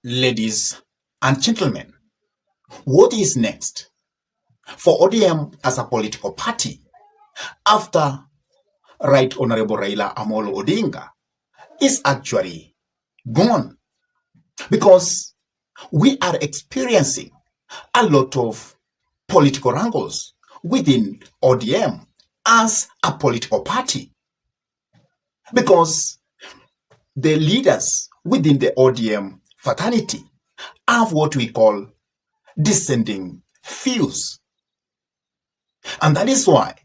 Ladies and gentlemen, what is next for ODM as a political party after Right Honorable Raila Amolo Odinga is actually gone? Because we are experiencing a lot of political wrangles within ODM as a political party. Because the leaders within the ODM fraternity have what we call descending views. And that is why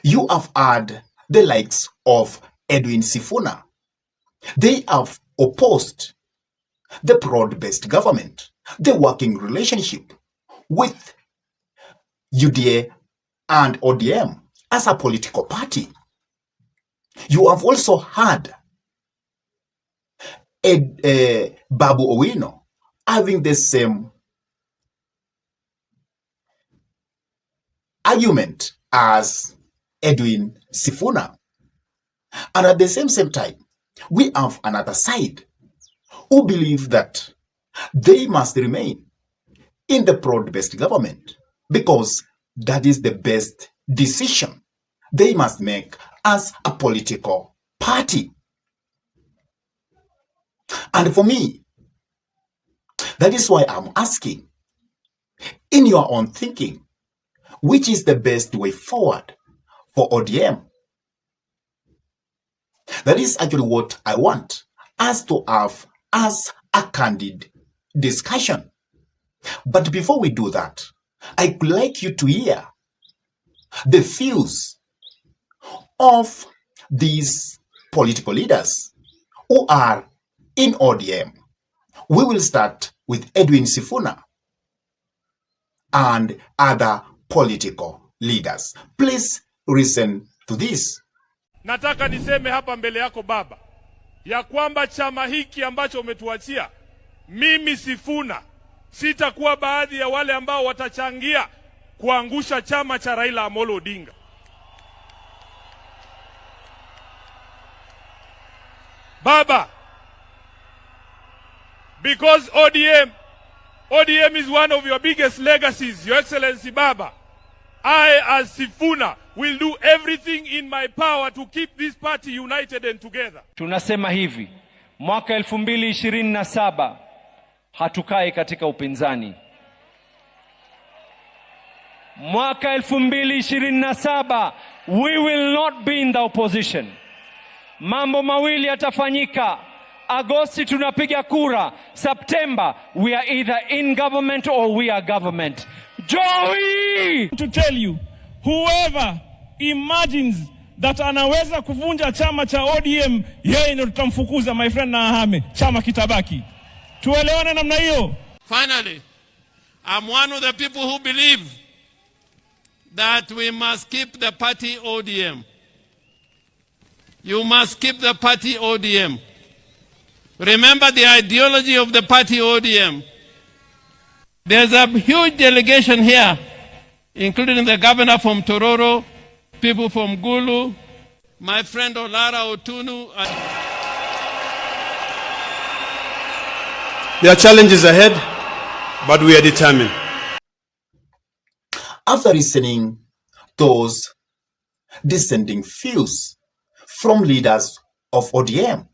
you have had the likes of Edwin Sifuna. They have opposed the broad-based government, the working relationship with UDA and ODM as a political party. You have also had Babu Owino having the same argument as Edwin Sifuna. And at the same time, we have another side who believe that they must remain in the broad-based government because that is the best decision they must make as a political party. And for me, that is why I'm asking, in your own thinking, which is the best way forward for ODM? That is actually what I want us to have as a candid discussion. But before we do that, I'd like you to hear the views of these political leaders who are in ODM. We will start with Edwin Sifuna and other political leaders. Please listen to this. Nataka niseme hapa mbele yako baba, ya kwamba chama hiki ambacho umetuachia, mimi Sifuna sitakuwa baadhi ya wale ambao watachangia kuangusha chama cha Raila Amolo Odinga. Baba, because ODM is one of your biggest legacies, Your Excellency Baba, I as Sifuna will do everything in my power to keep this party united and together. Tunasema hivi, mwaka 2027 hatukai katika upinzani. Mwaka 2027 we will not be in the opposition. Mambo mawili yatafanyika. Agosti tunapiga kura. September we are either in government or we are government. Joey! To tell you, whoever imagines that anaweza kuvunja chama cha ODM, yeye ndio tutamfukuza, my friend, na ahame. Chama kitabaki. Tuelewane namna hiyo. Finally, I'm one of the people who believe that we must keep the party ODM. You must keep the party ODM. Remember the ideology of the party ODM. There's a huge delegation here, including the governor from Tororo, people from Gulu, my friend Olara Otunu. There are challenges ahead, but we are determined. After listening those dissenting views from leaders of ODM,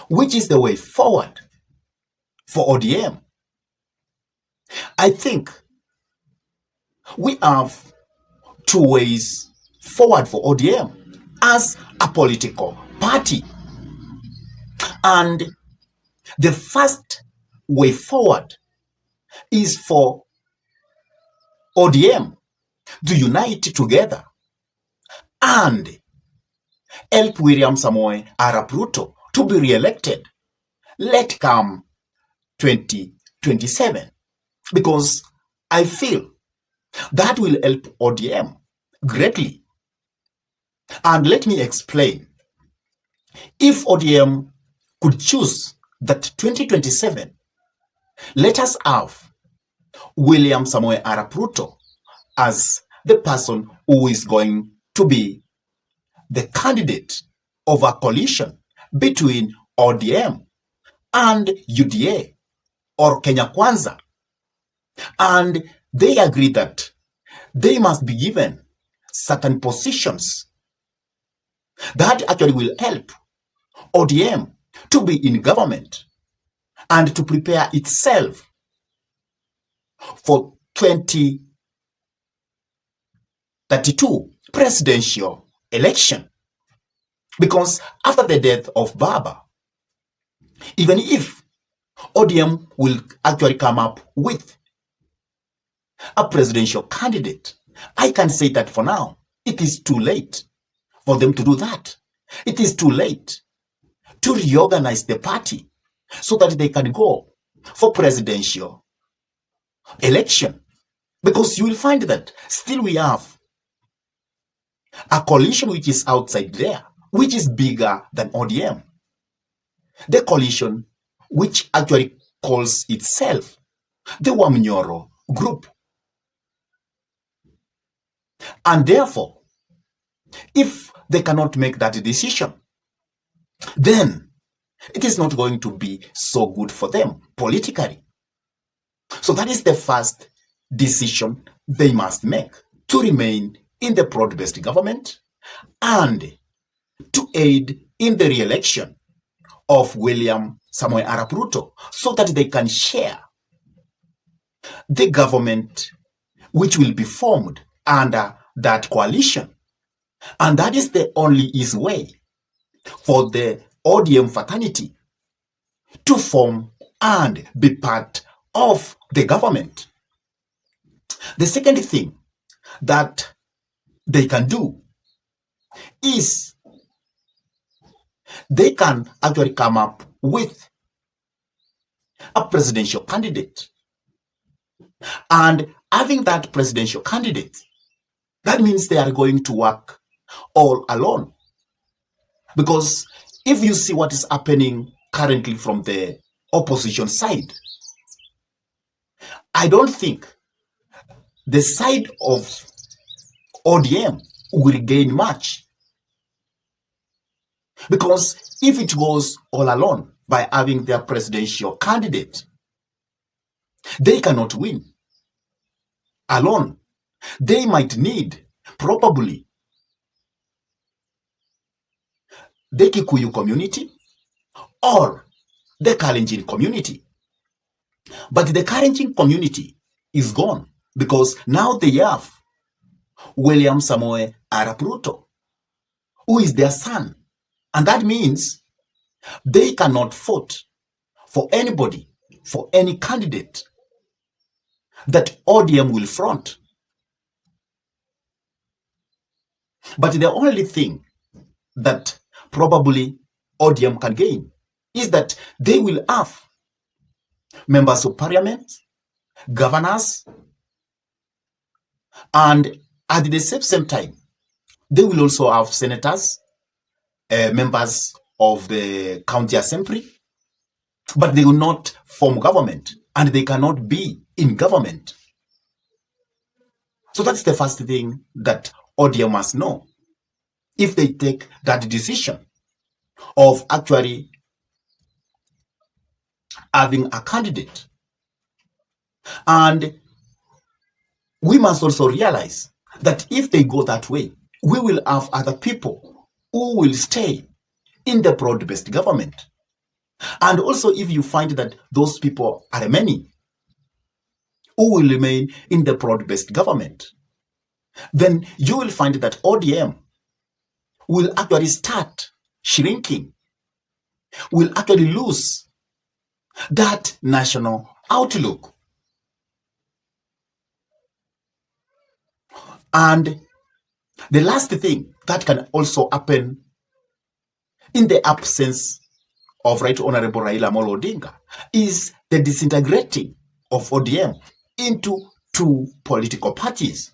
which is the way forward for ODM, I think we have two ways forward for ODM as a political party. And the first way forward is for ODM to unite together and help William Samoei Arap Ruto to be re-elected, let come 2027. Because I feel that will help ODM greatly. And let me explain. If ODM could choose that 2027, let us have William Samoei Arap Ruto as the person who is going to be the candidate of a coalition between ODM and UDA or Kenya Kwanza, and they agree that they must be given certain positions that actually will help ODM to be in government and to prepare itself for 2032 presidential election. Because after the death of Baba, even if ODM will actually come up with a presidential candidate, I can say that for now, it is too late for them to do that. It is too late to reorganize the party so that they can go for presidential election. Because you will find that still we have a coalition which is outside there, which is bigger than ODM. The coalition which actually calls itself the Wamnyoro group. And therefore, if they cannot make that decision, then it is not going to be so good for them politically. So that is the first decision they must make, to remain in the broad-based government and to aid in the re-election of William Samoei Arap Ruto, so that they can share the government which will be formed under that coalition. And that is the only easy way for the ODM fraternity to form and be part of the government. The second thing that they can do is they can actually come up with a presidential candidate. And having that presidential candidate, that means they are going to work all alone. Because if you see what is happening currently from the opposition side, I don't think the side of ODM will gain much. Because if it goes all alone by having their presidential candidate, they cannot win alone. They might need probably the Kikuyu community or the Kalenjin community. But the Kalenjin community is gone because now they have William Samoei Arap Ruto, who is their son. And that means they cannot vote for anybody, for any candidate that ODM will front. But the only thing that probably ODM can gain is that they will have members of parliament, governors, and at the same time, they will also have senators, members of the county assembly, but they will not form government and they cannot be in government. So that's the first thing that ODM must know if they take that decision of actually having a candidate. And we must also realize that if they go that way, we will have other people who will stay in the broad-based government. And also, if you find that those people are many who will remain in the broad-based government, then you will find that ODM will actually start shrinking, will actually lose that national outlook. And the last thing that can also happen in the absence of Right Honorable Raila Amolo Odinga is the disintegrating of ODM into two political parties.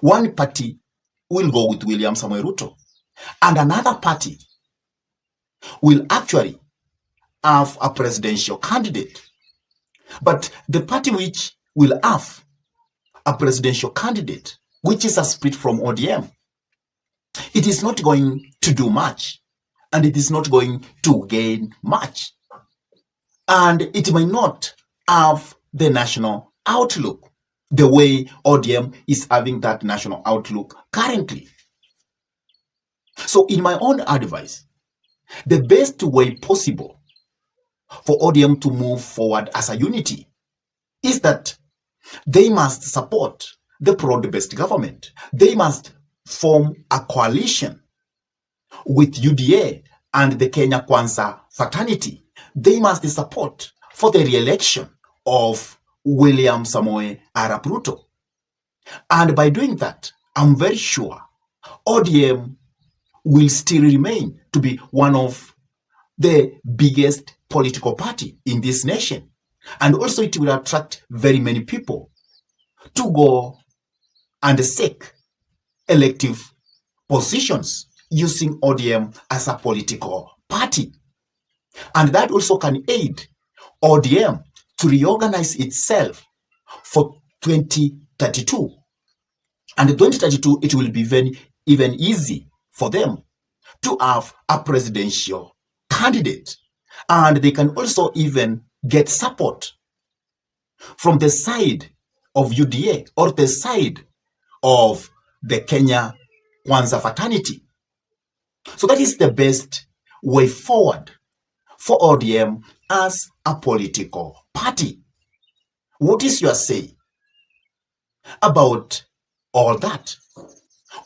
One party will go with William Samoei Ruto, and another party will actually have a presidential candidate. But the party which will have a presidential candidate, which is a split from ODM, it is not going to do much, and it is not going to gain much. And it may not have the national outlook, the way ODM is having that national outlook currently. So in my own advice, the best way possible for ODM to move forward as a unity is that they must support the broad-based government. They must form a coalition with UDA and the Kenya Kwanza fraternity. They must support for the re-election of William Samoei Arap Ruto. And by doing that, I'm very sure ODM will still remain to be one of the biggest political party in this nation. And also it will attract very many people to go and seek elective positions using ODM as a political party. And that also can aid ODM to reorganize itself for 2032. And in 2032, it will be even easy for them to have a presidential candidate. And they can also even get support from the side of UDA or the side of the Kenya Kwanza fraternity. So that is the best way forward for ODM as a political party. What is your say about all that?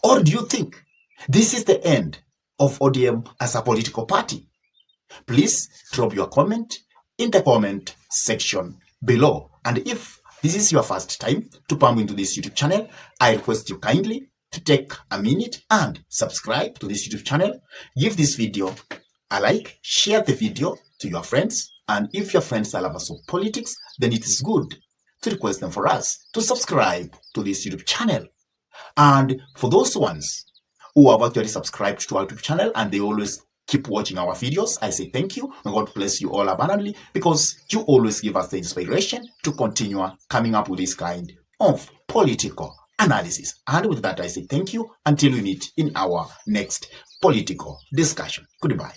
Or do you think this is the end of ODM as a political party? Please drop your comment in the comment section below. And if this is your first time to come into this YouTube channel, I request you kindly to take a minute and subscribe to this YouTube channel. Give this video a like, share the video to your friends, and if your friends are lovers of politics, then it is good to request them for us to subscribe to this YouTube channel. And for those ones who have actually subscribed to our YouTube channel and they always keep watching our videos, I say thank you. May God bless you all abundantly, because you always give us the inspiration to continue coming up with this kind of political analysis. And with that, I say thank you until we meet in our next political discussion. Goodbye.